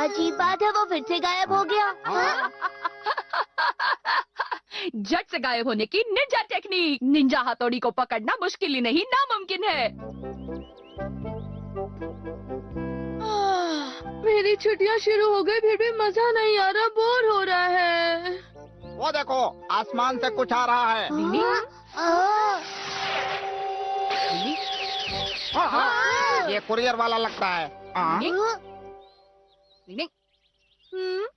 अजीब बात है, वो फिर से गायब हो गया। झट से गायब होने की निंजा टेक्निक। निंजा हथौड़ी को पकड़ना मुश्किल ही नहीं नामुमकिन है। मेरी छुट्टियां शुरू हो गई, फिर भी मजा नहीं आ रहा, बोर हो रहा है। वो देखो, आसमान से कुछ आ रहा है। ये कुरियर वाला लगता है।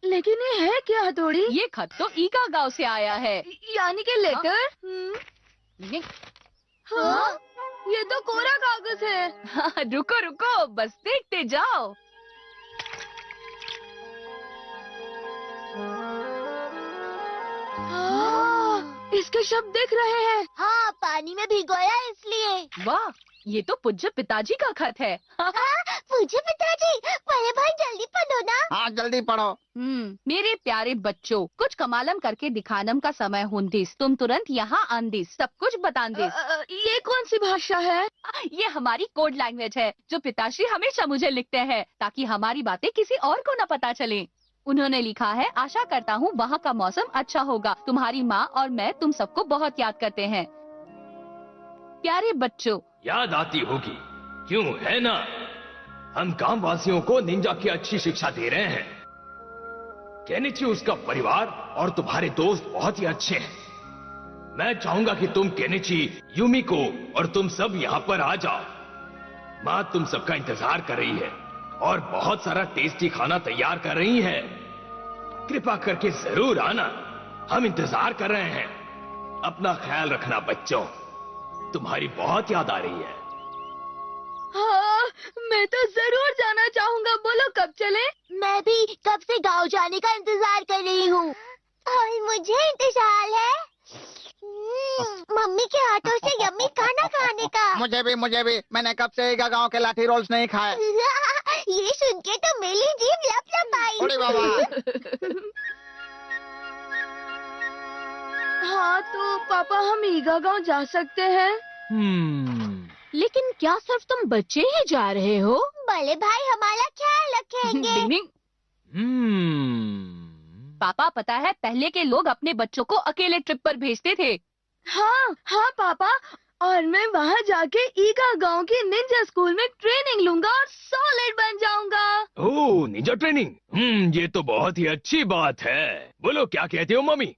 लेकिन ये है क्या हथौड़ी? ये खत तो ईगा गांव से आया है। यानी कि लेटर? हाँ, ये तो कोरा कागज है। रुको रुको, बस देखते जाओ। इसके शब्द दिख रहे हैं। हाँ, पानी में भिगोया इसलिए। वाह, ये तो पूज्य पिताजी का खत है। पूज्य पिताजी, बड़े भाई जल्दी पढ़ो ना। हाँ, जल्दी पढ़ो। मेरे प्यारे बच्चों, कुछ कमालम करके दिखानम का समय हुंदिस। तुम तुरंत यहाँ आंदिस, सब कुछ बतांदिस। ये कौन सी भाषा है? ये हमारी कोड लैंग्वेज है, जो पिताश्री हमेशा मुझे लिखते हैं, ताकि हमारी बातें किसी और को न पता चले। उन्होंने लिखा है, आशा करता हूँ वहाँ का मौसम अच्छा होगा। तुम्हारी माँ और मैं तुम सबको बहुत याद करते हैं। प्यारे बच्चों, याद आती होगी, क्यों है ना? हम गांव वासियों को निंजा की अच्छी शिक्षा दे रहे हैं। केनिची, उसका परिवार और तुम्हारे दोस्त बहुत ही अच्छे हैं। मैं चाहूंगा कि तुम केनिची, यूमिको और तुम सब यहाँ पर आ जाओ। माँ तुम सबका इंतजार कर रही है और बहुत सारा टेस्टी खाना तैयार कर रही है। कृपा करके जरूर आना, हम इंतजार कर रहे हैं। अपना ख्याल रखना बच्चों, तुम्हारी बहुत याद आ रही है। हाँ, मैं तो जरूर जाना चाहूँगा। बोलो कब चले? मैं भी कब से गांव जाने का इंतजार कर रही हूँ। और मुझे इंतजार है मम्मी के हाथों से यम्मी खाना खाने का। मुझे भी। मैंने कब से ईगा गांव के लाठी रोल्स नहीं खाए। ये सुन के तो मेरी जीभ लप आई। अरे बाबा। हाँ, तो पापा हम ईगा गांव जा सकते हैं? लेकिन क्या सिर्फ तुम बच्चे ही जा रहे हो? बड़े भाई हमारा ख्याल रखेंगे। पापा, पता है पहले के लोग अपने बच्चों को अकेले ट्रिप पर भेजते थे। हाँ पापा, और मैं वहाँ जाके ईगा गांव के निंजा स्कूल में ट्रेनिंग लूंगा और सॉलिड बन जाऊंगा। ओह, निंजा ट्रेनिंग। ये तो बहुत ही अच्छी बात है। बोलो क्या कहते हो मम्मी?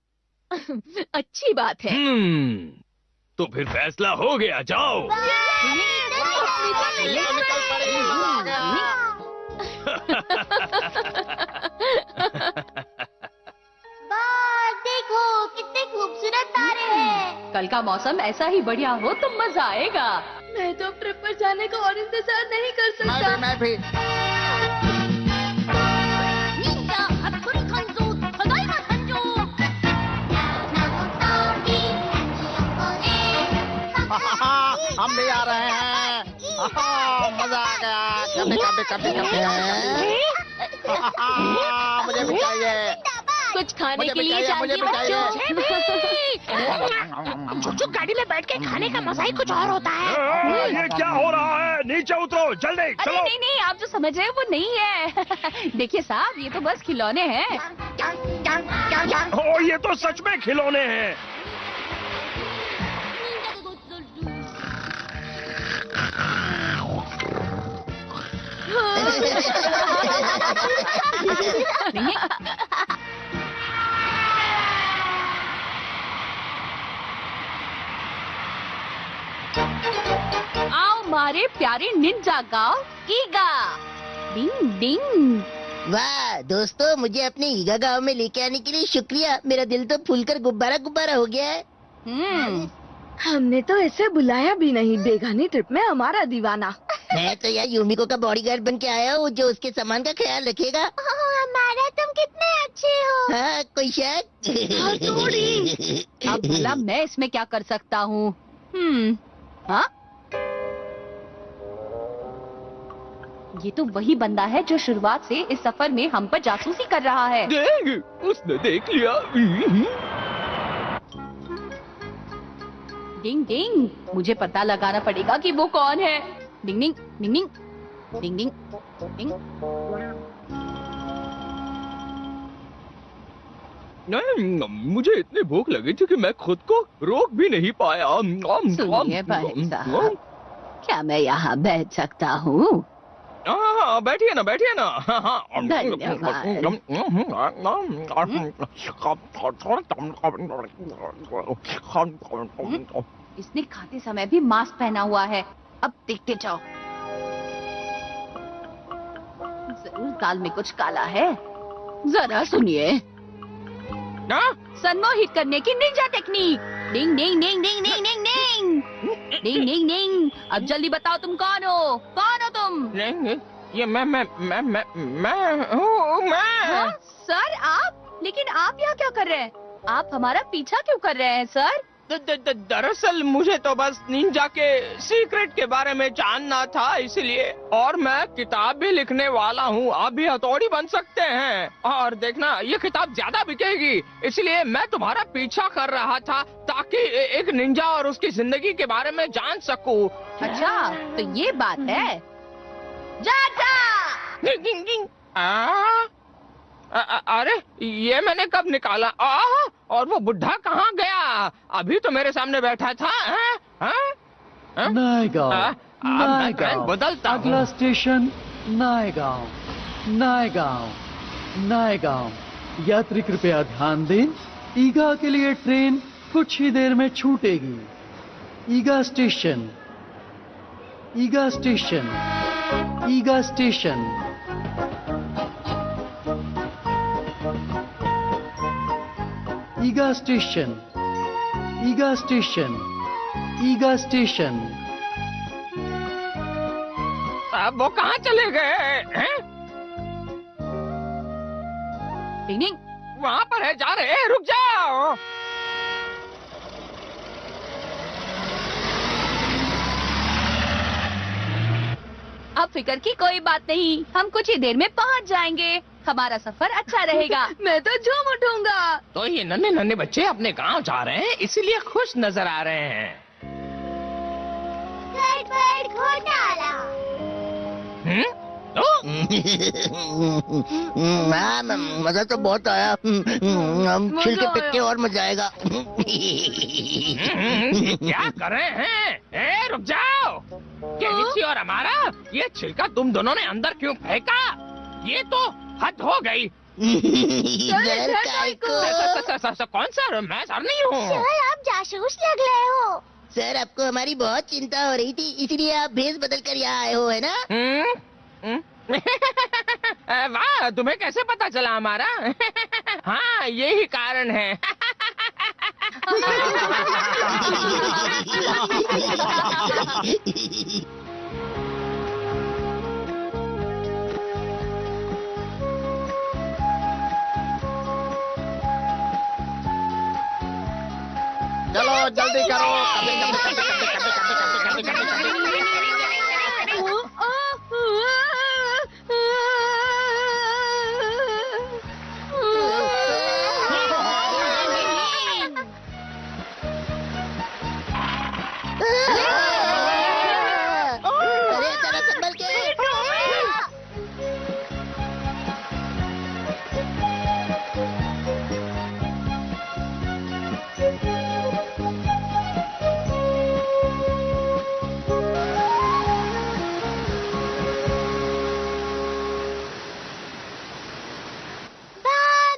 अच्छी बात है। तो फिर फैसला हो गया, जाओ। देखो कितने खूबसूरत तारे हैं। कल का मौसम ऐसा ही बढ़िया हो तो मजा आएगा। मैं तो ट्रिप पर जाने का और इंतजार नहीं कर सकता। मैं भी। हम भी आ रहे हैं। मजा आ गया। कभी। मुझे भी चाहिए। कुछ खाने के लिए चाहिए बच्चों। चुचू गाड़ी में बैठ के खाने का मजा ही कुछ और होता है। ये क्या हो रहा है? नीचे उतरो जल्दी, चलो। अरे नहीं, आप जो समझ रहे हैं वो नहीं है। देखिए साहब, ये तो बस खिलौने हैं। ये तो सच में खिलौने हैं। आओ मारे प्यारे निंजा गाँव ईगा। डिंग डिंग। वाह दोस्तों, मुझे अपने ईगा गांव में लेके आने के लिए शुक्रिया। मेरा दिल तो फूलकर गुब्बारा हो गया है। हमने तो ऐसे बुलाया भी नहीं। बेगानी ट्रिप में हमारा दीवाना। मैं तो यार यूमिको का बॉडीगार्ड बन के आया हूँ, जो उसके सामान का ख्याल रखेगा। हमारा तुम कितने अच्छे हो। हाँ, कोई शक? अब भला मैं इसमें क्या कर सकता हूँ? हाँ, ये तो वही बंदा है जो शुरुआत से इस सफर में हम पर जासूसी कर रहा है। उसने देख लिया। डिंग डिंग, मुझे पता लगाना पड़ेगा कि वो कौन है। 叮铃铃铃，叮铃铃。नहीं, मुझे इतनी भूख लगी थी कि मैं खुद को रोक भी नहीं पाया। सुनिए भाई साहब, क्या मैं यहाँ बैठ सकता हूँ? हाँ, बैठिए ना, बैठिए ना। इसने खाते समय भी मास्क पहना हुआ है। अब देखते जाओ, जरूर दाल में कुछ काला है। जरा सुनिए, सम्मोहित करने की निंजा टेक्निक। डिंग डिंग डिंग डिंग डिंग डिंग डिंग डिंग डिंग डिंग। अब जल्दी बताओ तुम कौन हो? कौन हो तुम? ये मैं हाँ? सर आप? लेकिन आप यहाँ क्या कर रहे हैं? आप हमारा पीछा क्यों कर रहे हैं सर? दरअसल मुझे तो बस निंजा के सीक्रेट के बारे में जानना था, इसलिए। और मैं किताब भी लिखने वाला हूँ, आप भी हथौड़ी बन सकते हैं। और देखना, ये किताब ज्यादा बिकेगी, इसलिए मैं तुम्हारा पीछा कर रहा था ताकि एक निंजा और उसकी जिंदगी के बारे में जान सकूं। अच्छा, तो ये बात है। जाजा! अरे ये मैंने कब निकाला? और वो बुढ़ा कहाँ गया? अभी तो मेरे सामने बैठा था। नायगांव बदलता हूँ। अगला स्टेशन नायगांव। नायगांव नायगांव। यात्री कृपया ध्यान दें, ईगा के लिए ट्रेन कुछ ही देर में छूटेगी। ईगा स्टेशन, ईगा स्टेशन, ईगा स्टेशन। ईगा स्टेशन, ईगा स्टेशन, ईगा स्टेशन। अब वो कहाँ चले गए हैं? टिंग वहाँ पर है, जा रहे हैं, रुक जाओ। अब फिक्र की कोई बात नहीं, हम कुछ ही देर में पहुंच जाएंगे। हमारा सफर अच्छा रहेगा। मैं तो झूम उठूंगा। तो ये नन्हे नन्हे बच्चे अपने गांव जा रहे हैं, इसीलिए खुश नजर आ रहे हैं। घोटाला। मजा तो बहुत आया। हम छिलके पिटके और मजा आएगा। क्या कर रहे हैं? रुक जाओ। केनिची और हमारा ये छिलका तुम दोनों ने अंदर क्यों फेंका? ये तो हद हो गई। कौन सा? मैं सर नहीं हूँ। सर, आप जासूस लग रहे हो। सर, आपको हमारी बहुत चिंता हो रही थी, इसलिए आप भेष बदल कर यहाँ आए हो, है ना? वाह, तुम्हें कैसे पता चला हमारा? हाँ, यही कारण है। चलो जल्दी करो। कभी। अरे जरा संभल के।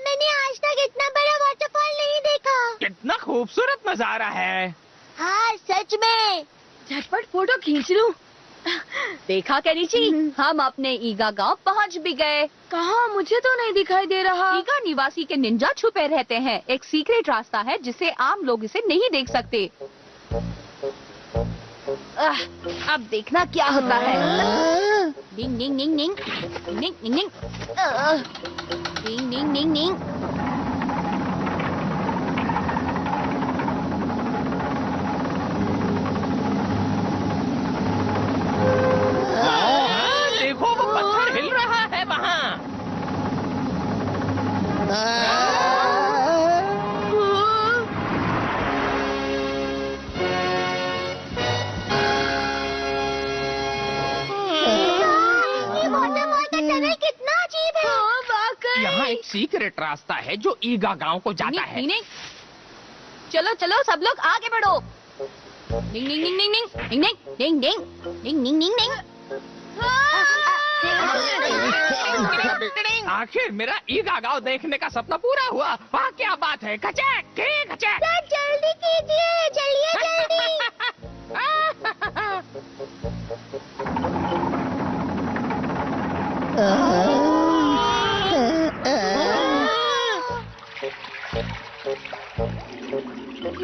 मैंने आज तक इतना बड़ा वाटरफॉल नहीं देखा। कितना खूबसूरत नजारा है। हाँ, सच में। झटपट फोटो खींच लूं। देखा केनिची, हम अपने ईगा गांव पहुंच भी गए। कहाँ? मुझे तो नहीं दिखाई दे रहा। ईगा निवासी के निंजा छुपे रहते हैं। एक सीक्रेट रास्ता है जिसे आम लोग इसे नहीं देख सकते। अब देखना क्या होता है। डिंग डिंग डिंग डिंग डिंग डिंग डिंग डिंग डिंग डिंग डिंग। देखो, वो पत्थर हिल रहा है वहाँ। ये वाटरफॉल का टनल कितना अजीब है। यहाँ यहाँ एक सीक्रेट रास्ता है जो ईगा गांव को जाता है। नहीं, चलो चलो सब लोग आगे बढ़ो। डिंग डिंग डिंग डिंग डिंग डिंग डिंग डिंग डिंग डिंग डिंग। आखिर मेरा ईगा गांव देखने का सपना पूरा हुआ। वाह क्या बात है। खचैक खचैक। जल्दी कीजिए, चलिए जल्दी।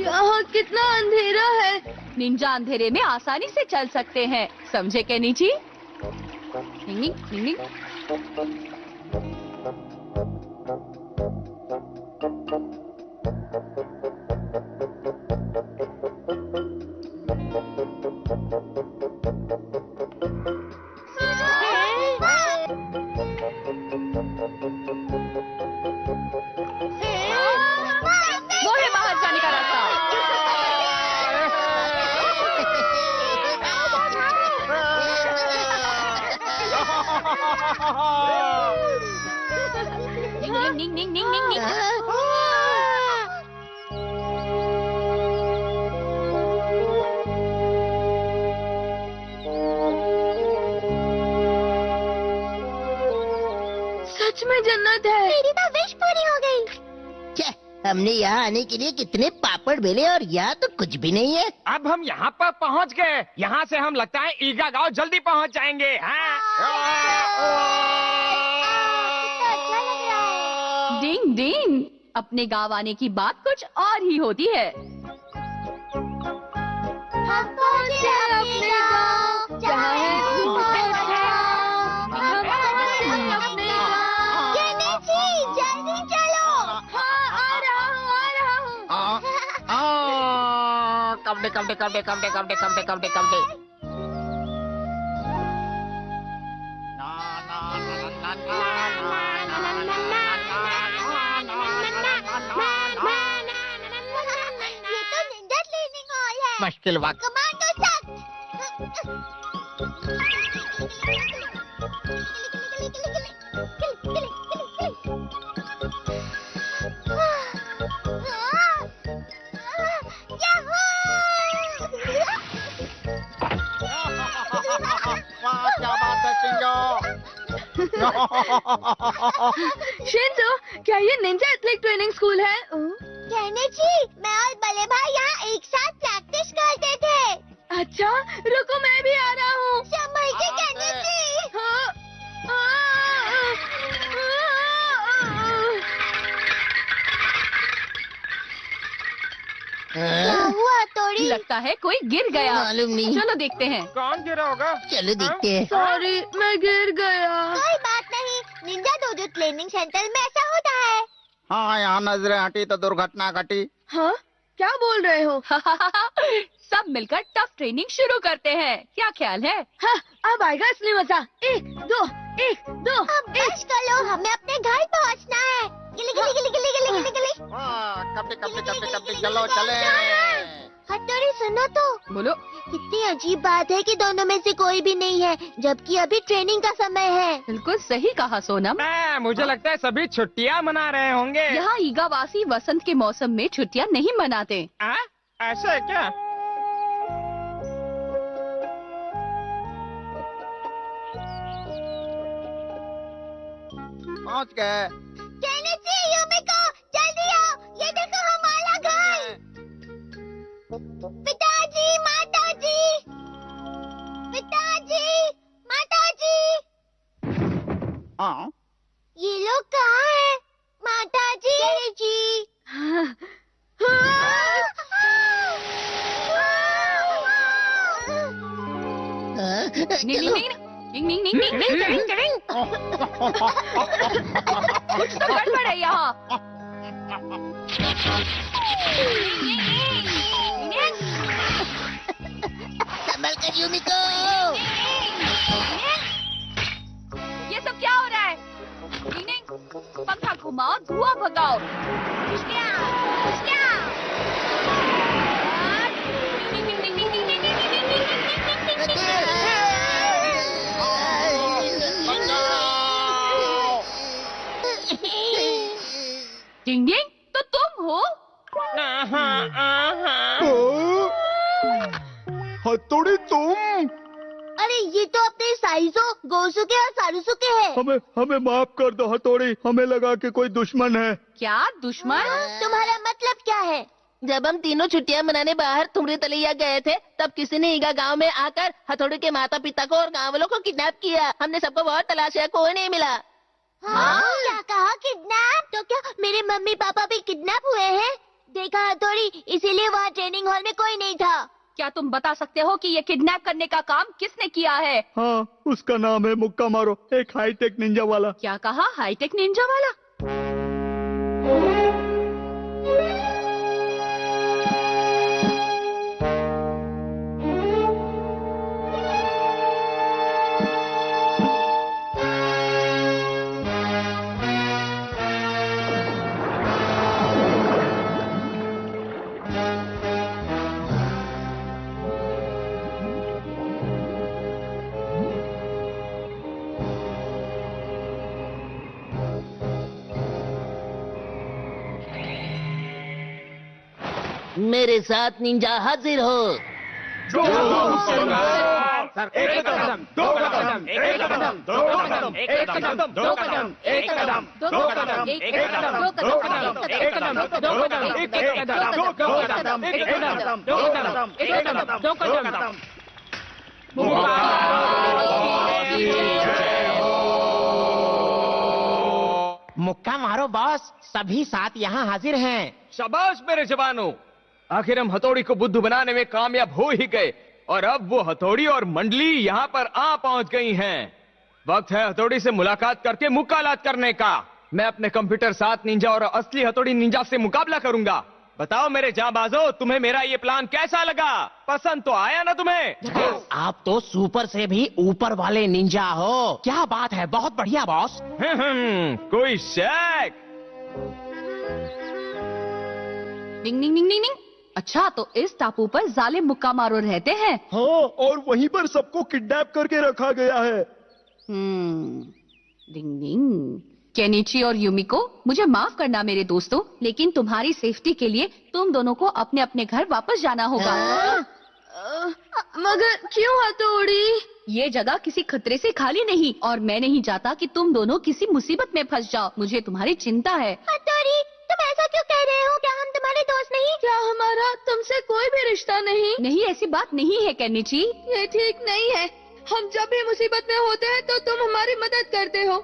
यहाँ कितना अंधेरा है। निंजा अंधेरे में आसानी से चल सकते हैं, समझे केनिची? डिंग डिंग डिंग डिंग। वो है बाहर जाने का रास्ता। डिंग डिंग डिंग डिंग डिंग डिंग डिंग। सच में जन्नत है। मेरी तो विश पूरी हो गई। छे, हमने यहाँ आने के लिए कितने पापड़ बेले और यहाँ तो कुछ भी नहीं है। अब हम यहाँ पर पहुँच गए। यहाँ से हम लगता है ईगा गांव जल्दी पहुँच जाएंगे। डिंग डिंग। अपने गाँव आने की बात कुछ और ही होती है। हम पहुंचे अपने गांव, जहाँ है जल्दी चलो। हाँ आ रहा हूँ। कबड्डी कबड्डी कबड्डी कबड्डी कबड्डी कबड्डी कबड्डी कबड्डी। ये तो निंजा ट्रेनिंग हॉल है। मुश्किल वक्त। कमांडो सख्त। वाह क्या बात है शिंजो। शिंजो, क्या ये निंजा एथलेटिक ट्रेनिंग स्कूल है? केनिची, मैं और बड़े भाई यहाँ एक साथ प्रैक्टिस करते थे। अच्छा, रुको मैं भी आ रहा हूँ। संभल के केनिची। क्या हुआ तोड़ी? लगता है कोई गिर गया। मालूम नहीं। चलो देखते हैं। कौन गिरा होगा? चलो देखते हैं। सॉरी, मैं गिर गया। कोई बात नहीं, निंजा डोजो ट्रेनिंग सेंटर में ऐसा होता है। हाँ यहाँ नजरें हटी तो दुर्घटना घटी। हाँ, क्या बोल रहे हो? सब मिलकर टफ ट्रेनिंग शुरू करते हैं। क्या ख्याल है? हाँ, अब आएगा असली मजा। 1 2 1 2। अब बस करो, हमें अपने घर पहुँचना है। गिली गिली गिली गिली गिली गिली गिली। कबड्डी कबड्डी कबड्डी कबड्डी चलो चले। हथौड़ी सुनो तो, बोलो। कितनी अजीब बात है कि दोनों में से कोई भी नहीं है, जबकि अभी ट्रेनिंग का समय है। बिल्कुल सही कहा सोनम। मुझे लगता है सभी छुट्टियाँ मना रहे होंगे। यहाँ ईगावासी वसंत के मौसम में छुट्टियाँ नहीं मनाते। ऐसा है क्या? पहुँच गए। केनिची, युमिको, जल्दी आओ, ये देखो हमारा घर। पिताजी, माताजी, पिताजी, माताजी। हाँ ये लोग कहाँ हैं? माताजी। केनिची। नी नी नी नी नी नी नी नी नी नी। कुछ तो गड़बड़ है यहाँ। संभल कर यूमिको। ये सब क्या हो रहा है? नी नी, पंखा घुमाओ, धुआं भगाओ। डिंग डिंग, तो तुम हो? हथौड़ी तुम? अरे ये तो अपने साइजो, गोसुके और सारुसुके है। हमें माफ कर दो हथौड़ी, हमें लगा कि कोई दुश्मन है। क्या दुश्मन? तुम्हारा मतलब क्या है? जब हम तीनों छुट्टियां मनाने बाहर तुमरे तलैया गए थे, तब किसी ने ईगा गांव में आकर हथौड़ी के माता पिता को और गांव वालों को किडनैप किया। हमने सबको बहुत तलाशा, कोई नहीं मिला। हाँ? क्या कहा किडनैप? तो क्या मेरे मम्मी पापा भी किडनैप हुए हैं? देखा हथौड़ी, इसीलिए वहाँ ट्रेनिंग हॉल में कोई नहीं था। क्या तुम बता सकते हो कि ये किडनैप करने का काम किसने किया है? हाँ, उसका नाम है मुक्का मारो, एक हाईटेक निंजा वाला। क्या कहा? हाईटेक निंजा वाला? मेरे साथ निंजा हाजिर हो। एकदम, दो कदम, एक कदम, दो कदम, एक कदम, दो कदम, एक कदम, दो कदम, एक कदम, दो कदम, एक कदम, दो कदम, एक कदम, दो कदम, एक कदम, दो कदम, एक कदम, दो कदम। मुक्का मारो बॉस, सभी साथ यहाँ हाजिर हैं। शाबाश मेरे जवानों, आखिर हम हथौड़ी को बुद्धू बनाने में कामयाब हो ही गए और अब वो हथौड़ी और मंडली यहाँ पर आ पहुंच गई हैं। वक्त है हथौड़ी से मुलाकात करके मुकालात करने का। मैं अपने कंप्यूटर साथ निंजा और असली हथौड़ी निंजा से मुकाबला करूंगा। बताओ मेरे जांबाजों, तुम्हें मेरा ये प्लान कैसा लगा? पसंद तो आया ना तुम्हें? आप तो सुपर से भी ऊपर वाले निंजा हो। क्या बात है, बहुत बढ़िया बॉस। कोई शक? डिंग डिंग डिंग डिंग डिंग। अच्छा, तो इस टापू पर जालिम मुक्का मारो रहते हैं। हाँ, और वहीं पर सबको किडनैप करके रखा गया है। डिंग डिंग। केनिची और युमिको, मुझे माफ करना मेरे दोस्तों, लेकिन तुम्हारी सेफ्टी के लिए तुम दोनों को अपने अपने घर वापस जाना होगा। मगर क्यों हथौड़ी? ये जगह किसी खतरे से खाली नहीं और मैं नहीं चाहता कि तुम दोनों किसी मुसीबत में फंस जाओ। मुझे तुम्हारी चिंता है। हथौड़ी, तुम ऐसा क्यों कह रहे हो? क्या हम तुम्हारे दोस्त नहीं? क्या हमारा तुमसे कोई भी रिश्ता नहीं? नहीं, ऐसी बात नहीं है केनिची। ये ठीक नहीं है। हम जब भी मुसीबत में होते हैं तो तुम हमारी मदद करते हो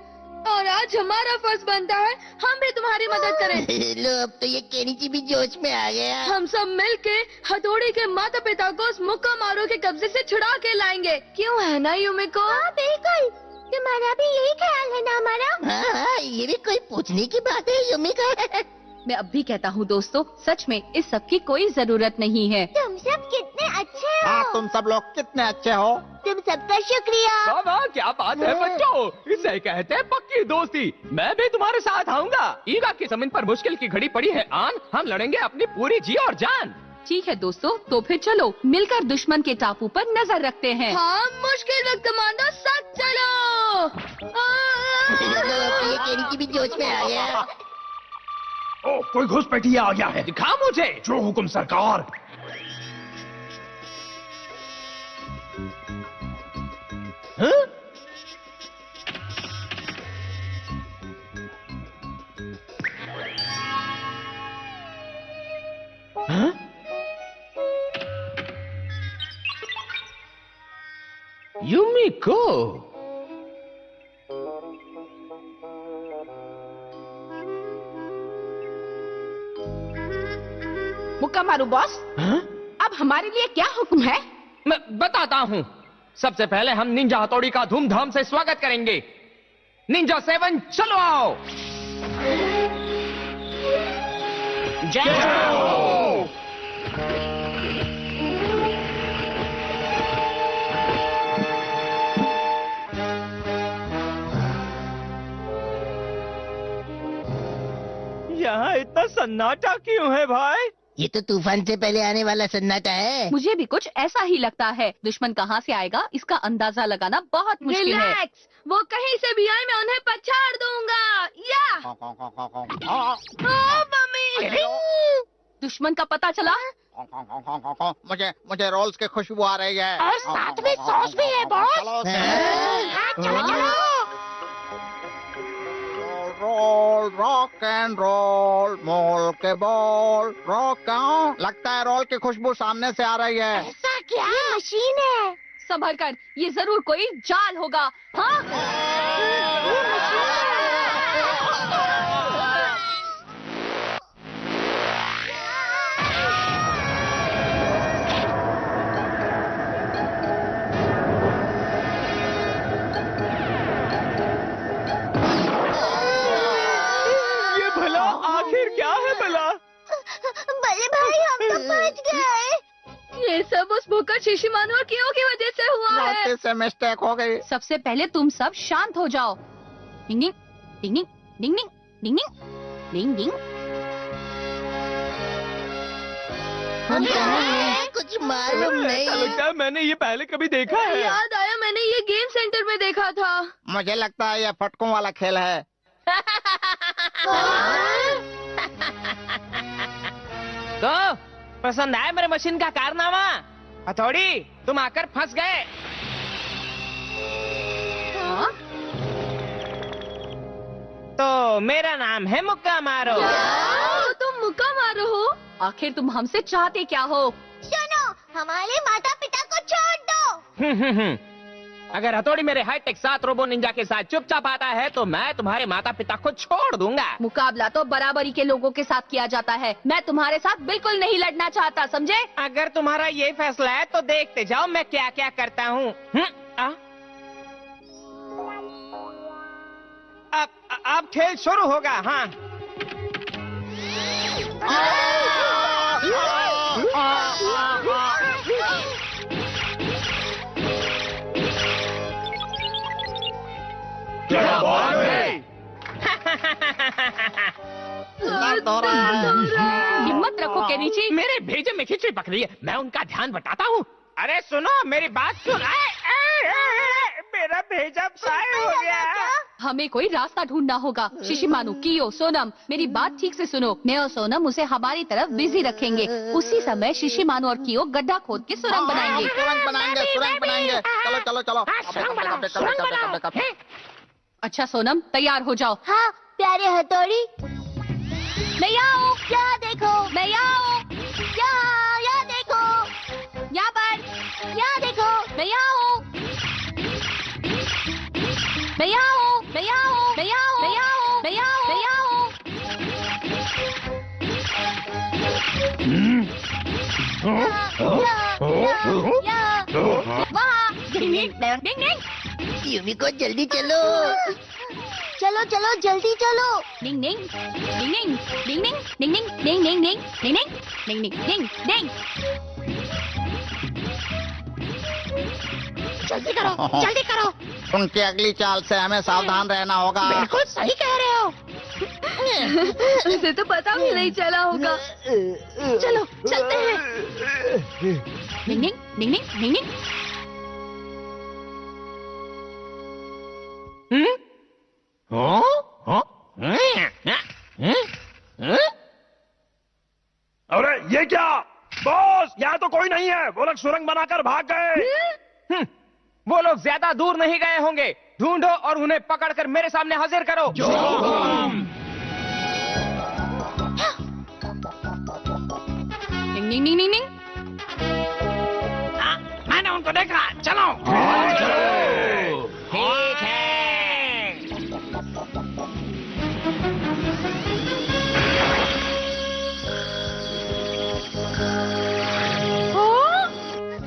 और आज हमारा फर्ज बनता है हम भी तुम्हारी मदद करें। लो, अब तो ये केनिची भी जोश में आ गया। हम सब मिलके हथौड़ी के माता पिता को उस मुक्का मारो के कब्जे से छुड़ा के लाएंगे। क्यों है ना युमिको? हाँ बिल्कुल, तुम्हारा भी यही ख्याल है ना हमारा? हाँ, ये भी कोई पूछने की बात है युमिका। मैं अब भी कहता हूँ दोस्तों, सच में इस सब की कोई जरूरत नहीं है। तुम सब कितने अच्छे हो। हाँ, तुम सब लोग कितने अच्छे हो। तुम सबका शुक्रिया। वाह, क्या बात है बच्चों, इसे कहते हैं पक्की दोस्ती। मैं भी तुम्हारे साथ आऊंगा। ईगा की जमीन पर मुश्किल की घड़ी पड़ी है आन, हम लड़ेंगे अपनी पूरी जी और जान। ठीक है दोस्तों, तो फिर चलो मिलकर दुश्मन के टापू पर नजर रखते हैं। हाँ, मुश्किल वक्त कमांडो, साथ चलो। लो, अब तो ये केनिची भी जोश में आ गया। ओ, कोई घुसपैठिया आ गया है। दिखा मुझे। जो हुक्म सरकार। हाँ? हाँ? युमिको, मुक्का मारो बॉस। हाँ? अब हमारे लिए क्या हुक्म है? मैं बताता हूँ। सबसे पहले हम निंजा हथौड़ी का धूमधाम से स्वागत करेंगे। निंजा 7 चलो आओ। जय हो। यहाँ इतना सन्नाटा क्यों है भाई? ये तो तूफान से पहले आने वाला सन्नाटा है। मुझे भी कुछ ऐसा ही लगता है। दुश्मन कहाँ से आएगा इसका अंदाजा लगाना बहुत मुश्किल है। रिलैक्स, वो कहीं से भी आए, मैं उन्हें पछाड़ दूंगा। या मम्मी। दुश्मन का पता चला? मुझे रोल्स की खुशबू आ रही है। और साथ में सॉस भी है बॉस। चलो चलो। रोल रॉक एंड रोल मोल के बॉल रॉक। लगता है रोल की खुशबू सामने से आ रही है। ऐसा क्या? ये मशीन है। संभल कर, ये जरूर कोई जाल होगा। हाँ? ये भला आखिर क्या है भला? बड़े भाई हम तो बच गए। ये सब उस भूखा शिशिमानु और कियो की वजह से हुआ है। गलती से मिस्टेक हो गई। सबसे पहले तुम सब शांत हो जाओ। डिंग डिंग डिंग डिंग डिंग डिंग डिंग डिंग डिंग। कुछ मालूम नहीं। लगता है मैंने ये पहले कभी देखा है। याद आया, मैंने ये गेम सेंटर में देखा था। मुझे लगता है ये फटकों वाला खेल है। तो पसंद आया मेरे मशीन का कारनामा? हथौड़ी, तुम आकर फंस गए। हाँ? तो मेरा नाम है मुक्का मारो। तो तुम मुक्का मारो हो? आखिर तुम हमसे चाहते क्या हो? सुनो, हमारे माता पिता को छोड़ दो। अगर हथौड़ी मेरे हाईटेक 7 रोबो निंजा के साथ चुपचाप आता है तो मैं तुम्हारे माता पिता को छोड़ दूंगा। मुकाबला तो बराबरी के लोगों के साथ किया जाता है। मैं तुम्हारे साथ बिल्कुल नहीं लड़ना चाहता, समझे? अगर तुम्हारा ये फैसला है तो देखते जाओ मैं क्या क्या करता हूँ। अब खेल शुरू होगा। हाँ, हिम्मत रखो केनिची। मेरे भेजे में खिचड़ी पक रही है, मैं उनका ध्यान बटाता हूँ। अरे सुनो, मेरी बात सुन। मेरा भेजा फ्राई हो गया। हमें कोई रास्ता ढूंढना होगा। शिशिमानु, कियो, सोनम, मेरी बात ठीक से सुनो। मैं और सोनम उसे हमारी तरफ बिजी रखेंगे। उसी समय शिशिमानु और कियो गड्ढा खोद के सुरंग बनाएंगे। सुरंग बनाएंगे। चलो चलो चलो। अच्छा सोनम, तैयार हो जाओ। हाँ प्यारे हथौड़ी। मैं यहाँ हूँ। क्या देखो? मैं यहाँ हूँ। यहाँ देखो। यहाँ पर। यहाँ देखो। मैं यहाँ हूँ। मैं यहाँ हूँ। मैं यहाँ हूँ। मैं यहाँ हूँ। मैं यहाँ हूँ। मैं यहाँ हूँ। मैं यहाँ हूँ। वहाँ। डिंग डिंग डिंग डिंग। यूनिको जल्दी चलो। चलो चलो जल्दी चलो। डिंग डिंग डिंग डिंग डिंग डिंग डिंग डिंग डिंग डिंग डिंग डिंग डिंग डिंग डिंग। जल्दी करो, जल्दी करो। उनकी अगली चाल से हमें सावधान रहना होगा। बिल्कुल सही कह रहे हो। उसे तो पता भी नहीं चला होगा। चलो चलते हैं। डिंग डिंग डिंग डिंग डिंग डिंग। अरे ये क्या बॉस, यहाँ तो कोई नहीं है। वो लोग सुरंग बनाकर भाग गए। वो लोग ज्यादा दूर नहीं गए होंगे। ढूंढो और उन्हें पकड़कर मेरे सामने हाजिर करो। डिंग डिंग डिंग डिंग डिंग। मैंने उनको देखा। चलो। ठीक है।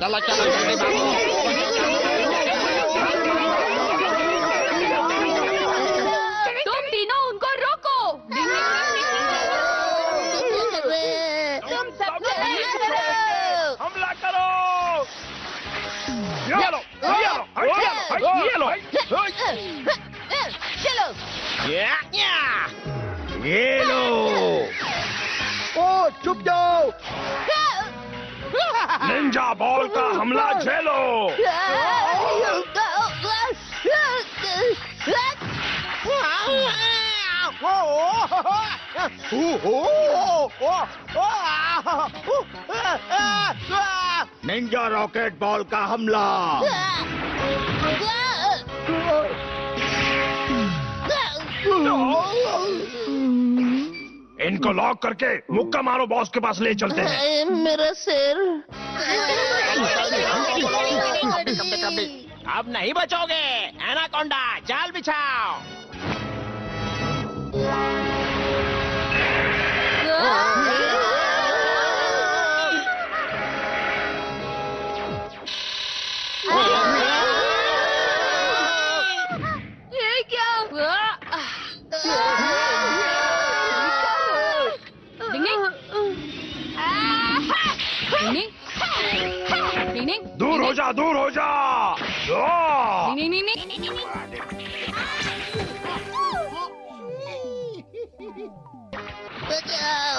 चलो चलो जल्दी भागो। तुम तीनों उनको रोको। डिंग डिंग डिंग डिंग। तुम सब हमला करो। ये लो, ये लो, ये लो। चलो। ये लो। ओ चुप जाओ। निंजा बॉल का हमला झेलो। निंजा रॉकेट बॉल का हमला। इनको लॉक करके मुक्का मारो, बॉस के पास ले चलते हैं। मेरा सिर। अब नहीं बचोगे। एनाकोंडा, जाल बिछाओ। ये क्या? दूर हो जा, दूर हो जा।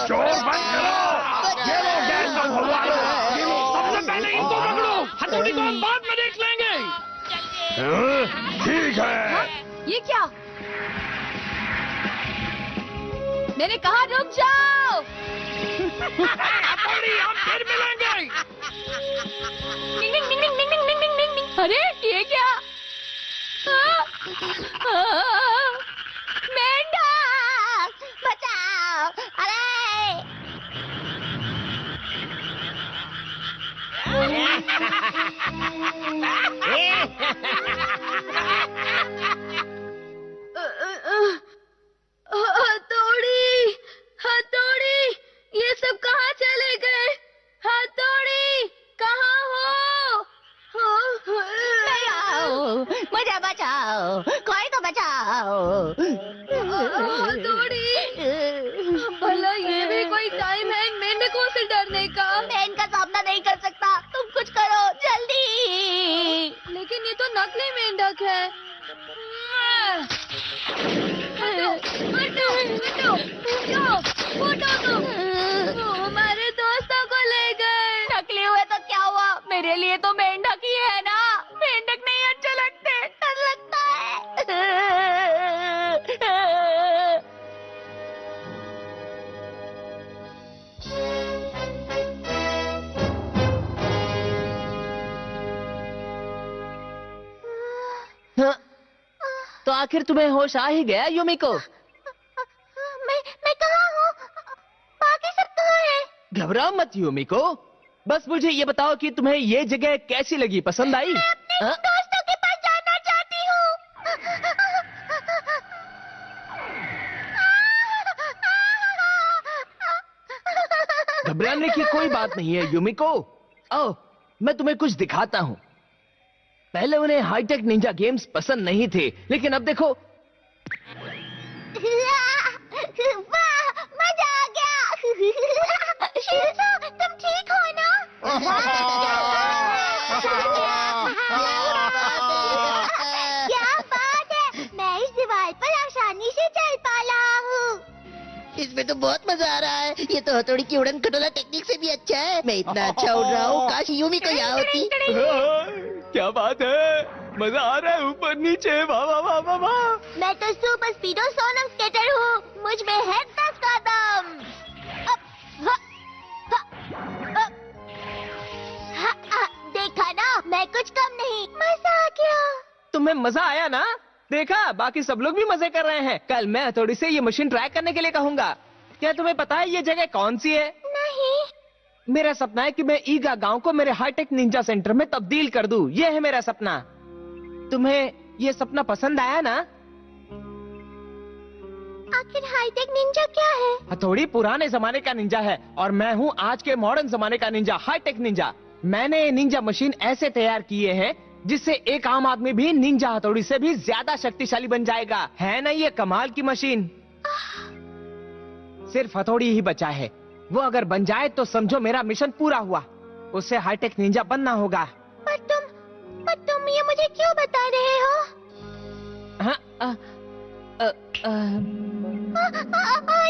चोर बंद करो। ये लो गैस का फव्वारा। सबसे पहले इनको पकड़ो, हथौड़ी को हम बाद में देख लेंगे। ठीक है। ये क्या? मैंने कहा रुक जाओ। हथौड़ी, हम फिर मिलेंगे। अरे ये क्या? मेंढक बचाओ! अरे हथौड़ी, हथौड़ी, ये सब कहाँ चले गए? हथौड़ी, कहाँ हो? मुझे बचाओ, कोई तो बचाओ। हथौड़ी, भला ये भी कोई टाइम है मेंढकों से डरने का? मैं इनका सामना नहीं कर सकता, तुम कुछ करो जल्दी। लेकिन ये तो नकली मेंढक है। हमारे दोस्तों को ले गए। नकली हुए तो क्या हुआ? मेरे लिए तो मेंढक ही है ना। मेंढक नहीं अच्छे लगते, डर लगता है। तो आखिर तुम्हें होश आ ही गया युमिको? मैं कहाँ हूँ? बाकी सब कहाँ हैं? घबराओ मत युमिको, बस मुझे ये बताओ कि तुम्हें ये जगह कैसी लगी, पसंद आई? मैं अपने दोस्तों के पास जाना चाहती हूँ। घबराने की कोई बात नहीं है युमिको। आओ, मैं तुम्हें कुछ दिखाता हूँ। पहले उन्हें हाईटेक निंजा गेम्स पसंद नहीं थे, लेकिन अब देखो। वाह, मजा आ गया। शिल्पा, तुम ठीक हो ना? क्या बात है, मैं इस दीवार पर आसानी से चल पा रहा हूँ। इसमें तो बहुत मजा आ रहा है। ये तो हथौड़ी की उड़न खटोला टेक्निक से भी अच्छा है। मैं इतना अच्छा उड़ रहा हूँ, काश युमिको यहाँ होती। क्या बात है, मजा आ रहा है ऊपर नीचे। वाह वाह वाह वाह वाह। मैं तो सुपर स्पीडो सोनम स्केटर हूँ, मुझ में है 10 कदम। देखा ना, मैं कुछ कम नहीं। मजा आ गया। तुम्हें मजा आया ना? देखा, बाकी सब लोग भी मजे कर रहे हैं। कल मैं हथौड़ी से ये मशीन ट्राई करने के लिए कहूंगा। क्या तुम्हें पता है ये जगह कौन सी है? नहीं। मेरा सपना है कि मैं ईगा गांव को मेरे हाईटेक निंजा सेंटर में तब्दील कर दूं। ये है मेरा सपना। तुम्हें ये सपना पसंद आया ना? आखिर हाईटेक निंजा क्या है? हथौड़ी पुराने जमाने का निंजा है और मैं हूँ आज के मॉडर्न जमाने का निंजा, हाईटेक निंजा। मैंने ये निंजा मशीन ऐसे तैयार किए हैं जिससे एक आम आदमी भी निंजा हथौड़ी से भी ज्यादा शक्तिशाली बन जाएगा। है ना ये कमाल की मशीन? सिर्फ हथौड़ी ही बचा है। वो अगर बन जाए तो समझो मेरा मिशन पूरा हुआ। उससे हाईटेक निंजा बनना होगा। पर तुम ये मुझे क्यों बता रहे हो?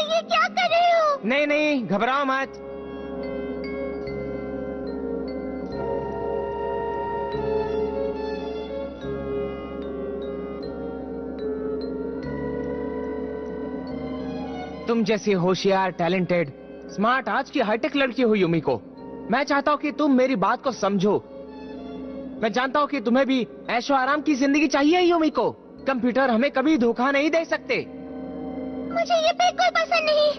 ये क्या कर रहे हो? नहीं नहीं, घबराओ मत। तुम जैसी होशियार, टैलेंटेड, स्मार्ट आज की हाईटेक लड़की हो युमिको। मैं चाहता हूँ कि तुम मेरी बात को समझो। मैं जानता हूँ कि तुम्हें भी ऐशो आराम की जिंदगी चाहिए युमिको। कंप्यूटर हमें कभी धोखा नहीं दे सकते। मुझे ये बिल्कुल पसंद नहीं।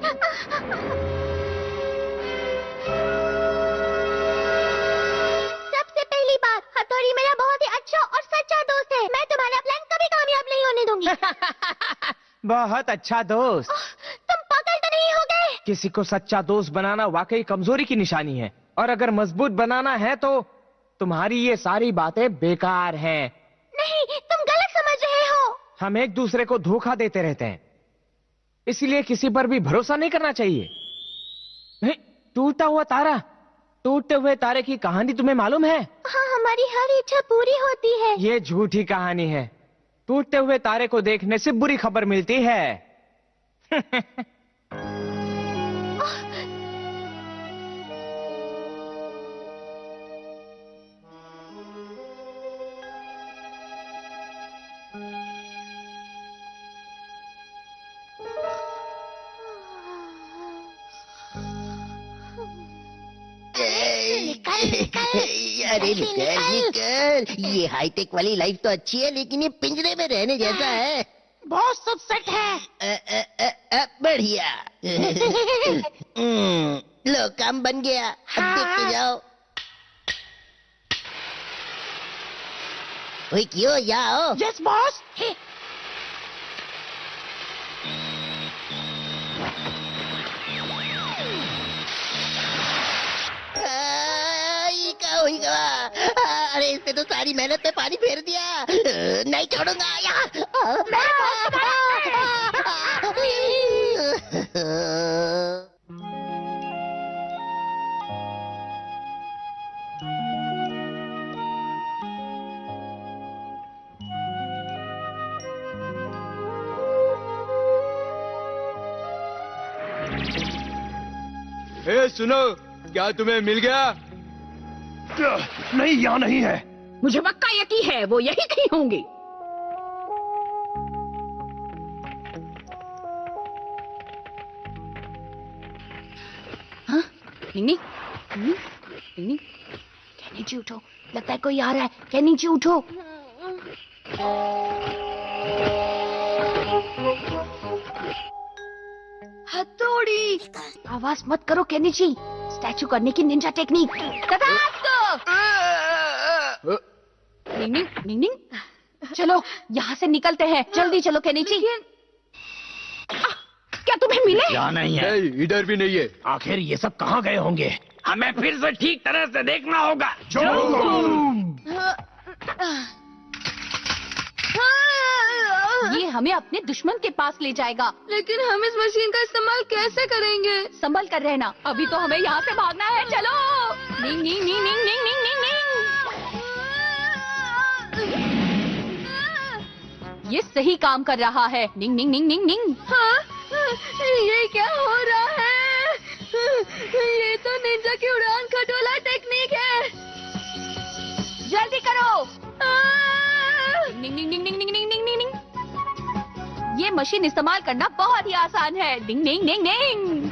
सबसे पहली बात, हथौड़ी मेरा बहुत ही अच्छा और सच्चा दोस्त है। मैं तुम्हारा प्लान कभी कामयाब नहीं होने दूंगी। बहुत अच्छा दोस्त। तुम पागल तो नहीं हो गए? किसी को सच्चा दोस्त बनाना वाकई कमजोरी की निशानी है, और अगर मजबूत बनाना है तो तुम्हारी ये सारी बातें बेकार हैं। नहीं, तुम गलत समझ रहे हो। हम एक दूसरे को धोखा देते रहते हैं, इसलिए किसी पर भी भरोसा नहीं करना चाहिए। नहीं, टूटा हुआ तारा, टूटते हुए तारे की कहानी तुम्हें मालूम है? हाँ, हमारी हर इच्छा पूरी होती है। ये झूठी कहानी है। टूटते हुए तारे को देखने से बुरी खबर मिलती है। अरे निकल। ये हाईटेक वाली लाइफ तो अच्छी है, लेकिन ये पिंजरे में रहने जैसा है। बहुत सब सेट है। बढ़िया। लो, काम बन गया। अब देखते जाओ। ओए क्यों, यहाँ आओ। Yes boss. अरे इसने तो सारी मेहनत पे पानी फेर दिया। नहीं छोड़ूंगा यहाँ। सुनो, क्या तुम्हें मिल गया? नहीं, यहाँ नहीं है। मुझे पक्का यकीन है वो यही कहीं होंगे। हाँ? निन्नी, निन्नी, कैनी जी उठो, लगता है कोई आ रहा है। कैनी जी उठो। हथौड़ी, आवाज मत करो कैनी जी। स्टैचू करने की निंजा टेक्निक। निंग निंग, चलो यहाँ से निकलते हैं। जल्दी चलो केनिची। क्या तुम्हें मिले? क्या नहीं है। नहीं, इधर भी नहीं है। आखिर ये सब कहाँ गए होंगे? हमें फिर से ठीक तरह से देखना होगा। ये हमें अपने दुश्मन के पास ले जाएगा। लेकिन हम इस मशीन का इस्तेमाल कैसे करेंगे? संभल कर रहना, अभी तो हमें यहाँ से भागना है। चलो। निंग निंग निंग निंग निंग निंग निंग निंग। ये सही काम कर रहा है। निंग निंग निंग निंग निंग। हाँ, ये क्या हो रहा है? ये तो निंजा की उड़ान खटोला टेक्निक है। जल्दी करो। निंग निंग निंग निंग निंग निंग निंग निंग। ये मशीन इस्तेमाल करना बहुत ही आसान है। डिंग डिंग डिंग डिंग।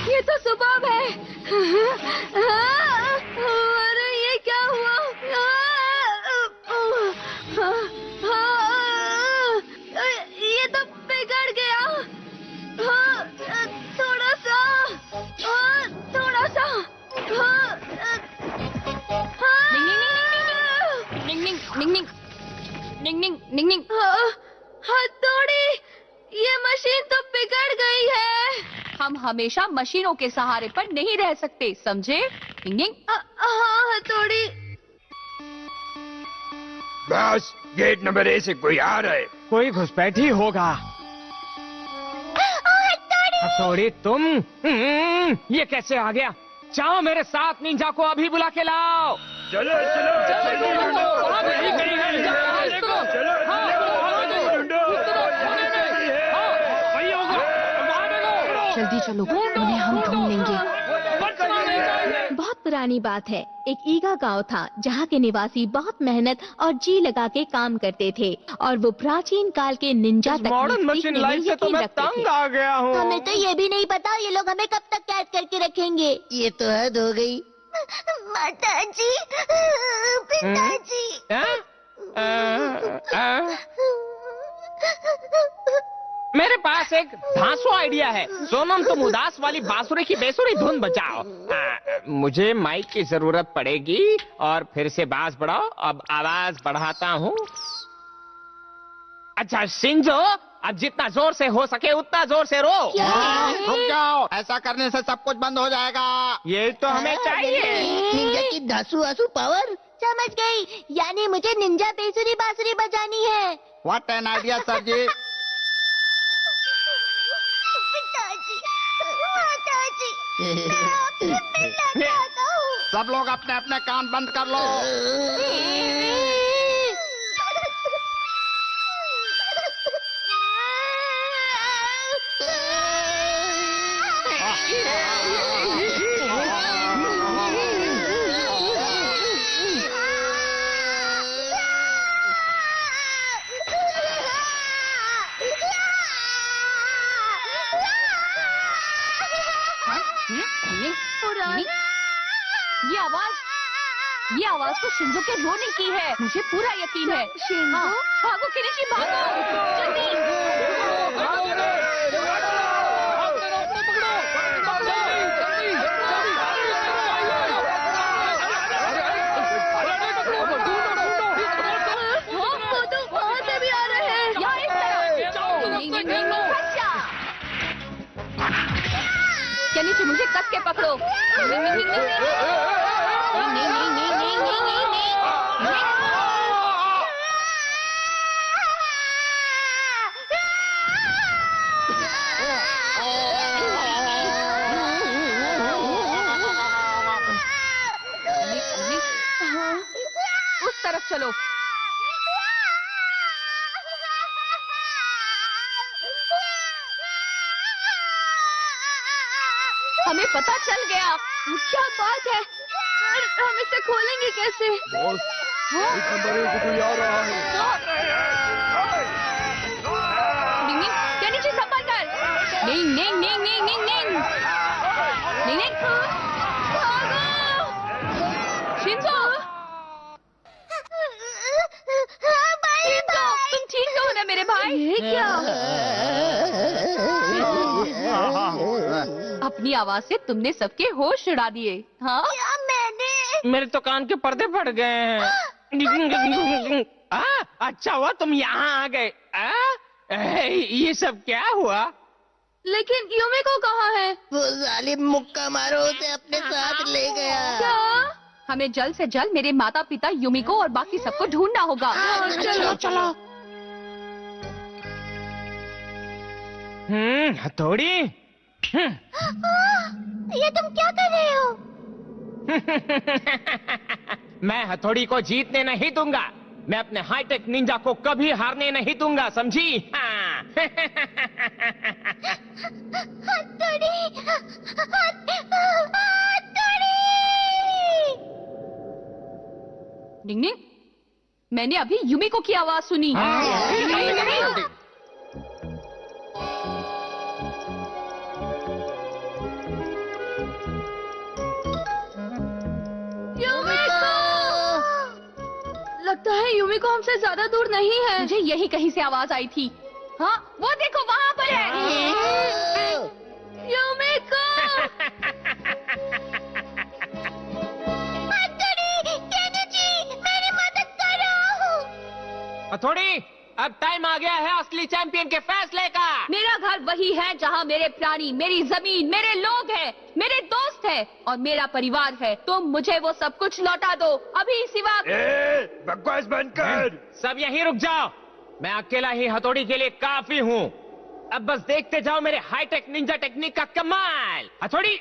ये तो सुबह है। अरे ये क्या हुआ? ये तो बिगड़ गया। थोड़ा सा, थोड़ा सा। निंग निंग निंग निंग निंग निंग निंग निंग। हथौड़ी, ये मशीन तो बिगड़ गई है। हम हमेशा मशीनों के सहारे पर नहीं रह सकते, समझे? निंग निंग। हाँ हथौड़ी। बस गेट नंबर ए से कोई आ रहा है। कोई घुसपैठी होगा। हथौड़ी तुम, ये कैसे आ गया? जाओ मेरे साथ निंजा को अभी बुला के लाओ। चलो चलो जल्दी चलो, उन्हें हम ढूंढ लेंगे। बहुत पुरानी बात है, एक ईगा गांव था जहाँ के निवासी बहुत मेहनत और जी लगा के काम करते थे और वो प्राचीन काल के निंजा मॉडर्न मशीन लाइफ से तो मैं तंग आ गया हूँ। हमें तो ये भी नहीं पता ये लोग हमें कब तक कैद करके रखेंगे। ये तो हद हो गई। माताजी, पिताजी। मेरे पास एक धांसू आइडिया है। सोनम, तुम उदास वाली बांसुरी की बेसुरी धुन बजाओ। मुझे माइक की जरूरत पड़ेगी और फिर से बांस बढ़ाओ। अब आवाज बढ़ाता हूँ। अच्छा शिंजो, अब जितना जोर से हो सके उतना जोर से रो। रुक जाओ, ऐसा करने से सब कुछ बंद हो जाएगा। ये तो हमें चाहिए। निंजा की धांसू आंसू पावर। समझ गई, यानी मुझे निंजा बेसुरी बांसुरी बजानी है। व्हाट एन आइडिया सर जी। सब लोग अपने अपने कान बंद कर लो। ये आवाज तो शिंजो के रोने की है, मुझे पूरा यकीन है। हाँ, भागो किनिची, भागो मोटू वहाँ से भी आ रहे हैं। यहाँ इस तरफ। किनिची, मुझे कस के पकड़ो। उस तरफ चलो। हमें पता चल गया। क्या बात है, हम इसे खोलेंगे कैसे? कोई आ रहा है। किनिची संभल कर। निंग निंग निंग निंग निंग निंग निंग निंग। शिंजो, तुम ठीक तो हो ना मेरे भाई? ये क्या? अपनी आवाज से तुमने सबके होश उड़ा दिए। हाँ, क्या मैंने? मेरे तो कान के पर्दे फट गए हैं। अच्छा हुआ तुम यहाँ आ गए। ये सब क्या हुआ? लेकिन युमिको कहाँ है? वो जालिम मुक्का मारो उसे अपने साथ ले गया। क्या? हमें जल्द से जल्द मेरे माता पिता युमिको और बाकी सबको ढूंढना होगा। चलो चलो। हथौड़ी। ये तुम क्या कर रहे हो? मैं हथौड़ी को जीतने नहीं दूंगा। मैं अपने हाईटेक निंजा को कभी हारने नहीं दूंगा, समझी? हाँ। हथौड़ी, निंग निंग, मैंने अभी युमिको की आवाज सुनी। लगता है युमिको हमसे ज्यादा दूर नहीं है। मुझे यही कहीं से आवाज आई थी। हाँ, वो देखो वहाँ पर है। युमिको! मेरी मदद करो। हथौड़ी, अब टाइम आ गया है असली चैंपियन के फैसले का। मेरा घर वही है जहाँ मेरे प्राणी, मेरी जमीन, मेरे लोग हैं, मेरे दोस्त हैं और मेरा परिवार है। तुम मुझे वो सब कुछ लौटा दो अभी इसी वक्त। बकवास बंद कर। सब यहीं रुक जाओ। मैं अकेला ही हथौड़ी के लिए काफी हूँ। अब बस देखते जाओ मेरे हाईटेक निंजा टेक्निक का कमाल। हथौड़ी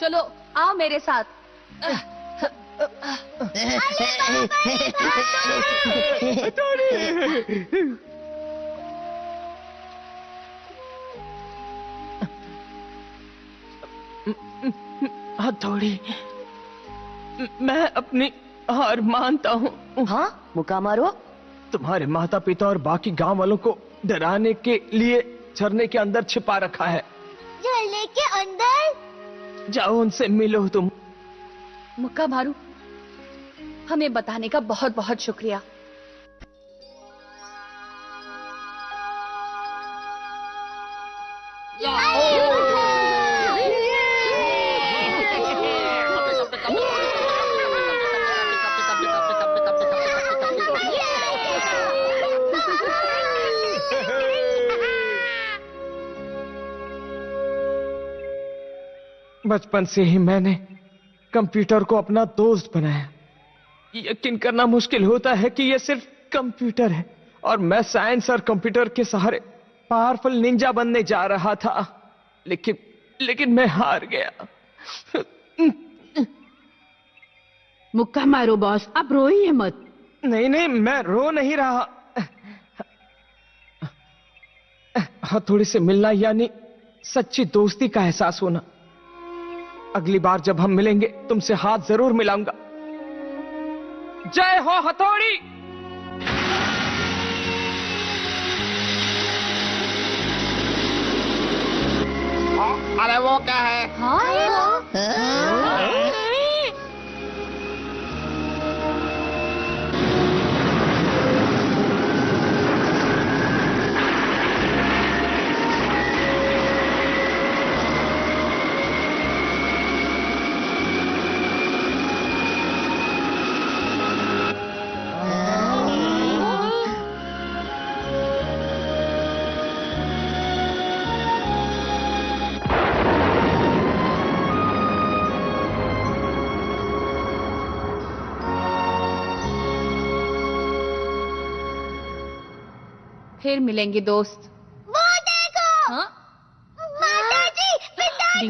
चलो आओ मेरे साथ। हथौड़ी, मैं अपनी हार मानता हूँ। हाँ मुक्का मारो। तुम्हारे माता पिता और बाकी गांव वालों को डराने के लिए झरने के अंदर छिपा रखा है। झरने के अंदर? जाओ उनसे मिलो तुम। मुक्का मारू, हमें बताने का बहुत बहुत शुक्रिया। बचपन से ही मैंने कंप्यूटर को अपना दोस्त बनाया। यकीन करना मुश्किल होता है कि यह सिर्फ कंप्यूटर है और मैं साइंस और कंप्यूटर के सहारे पावरफुल निंजा बनने जा रहा था, लेकिन मैं हार गया। मुक्का मारो बॉस, अब रोइए मत। नहीं, मैं रो नहीं रहा। हथौड़ी से मिलना यानी सच्ची दोस्ती का एहसास होना। अगली बार जब हम मिलेंगे तुमसे हाथ जरूर मिलाऊंगा। जय हो हथौड़ी। अरे वो क्या है? फिर मिलेंगे दोस्त। वो देखो। हाँ? माताजी, पिताजी।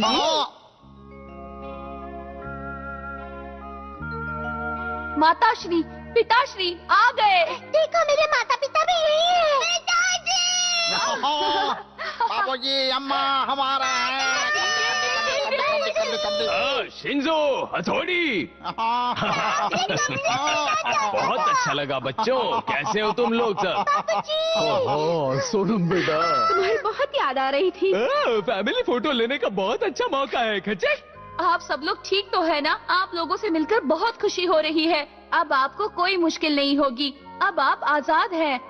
माताश्री, पिताश्री आ गए। देखो मेरे माता पिता भी यही है। पिताजी। बाबूजी, अम्मा हमारा है। शिंजो, हथौड़ी। बहुत अच्छा लगा बच्चों। कैसे हो तुम लोग सब? ओहो सोनम बेटा, तुम्हारी बहुत याद आ रही थी। फैमिली फोटो लेने का बहुत अच्छा मौका है। खच्चे, आप सब लोग ठीक तो है ना? आप लोगों से मिलकर बहुत खुशी हो रही है। अब आपको कोई मुश्किल नहीं होगी। अब आप आजाद हैं।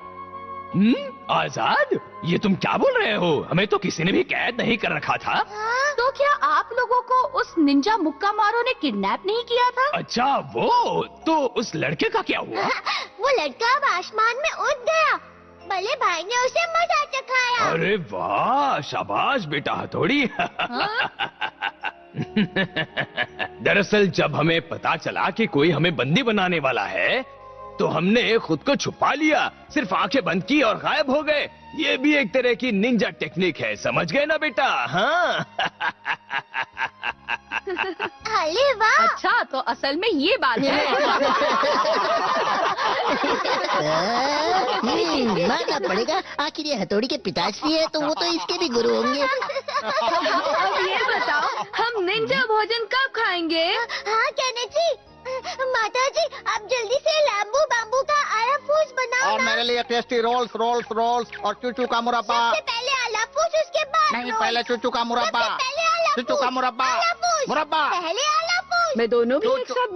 आजाद? ये तुम क्या बोल रहे हो? हमें तो किसी ने भी कैद नहीं कर रखा था। तो क्या आप लोगों को उस निंजा मुक्का मारो ने किडनैप नहीं किया था? अच्छा, वो तो उस लड़के का क्या हुआ? वो लड़का अब आसमान में उड़ गया। बड़े भाई ने उसे मजा चखाया। अरे वाह, शाबाश बेटा हथौड़ी। दरअसल जब हमें पता चला कि कोई हमें बंदी बनाने वाला है तो हमने खुद को छुपा लिया, सिर्फ आंखें बंद की और गायब हो गए। ये भी एक तरह की निंजा टेक्निक है, समझ गए ना बेटा? हाँ। अरे वाह। अच्छा, तो असल में ये बात है। मानना पड़ेगा, आखिर ये हथौड़ी के पिताश्री है तो वो तो इसके भी गुरु होंगे। अब ये बताओ, हम निंजा भोजन कब खाएंगे? हाँ कहने जी, माताजी आप जल्दी से लैम्बू बाम्बू का आला फूस बनाओ और ना। मेरे लिए टेस्टी रोल्स रोल्स रोल्स और चूचू का मुरब्बा। सबसे पहले आला फूस, उसके बाद नहीं, रोल। पहले चूचू का मुरब्बा। सबसे पहले आला चूचू का फूस, मुरब्बा। आला फूस। मुरब्बा। पहले आला फूस। मैं दोनों भी एक साथ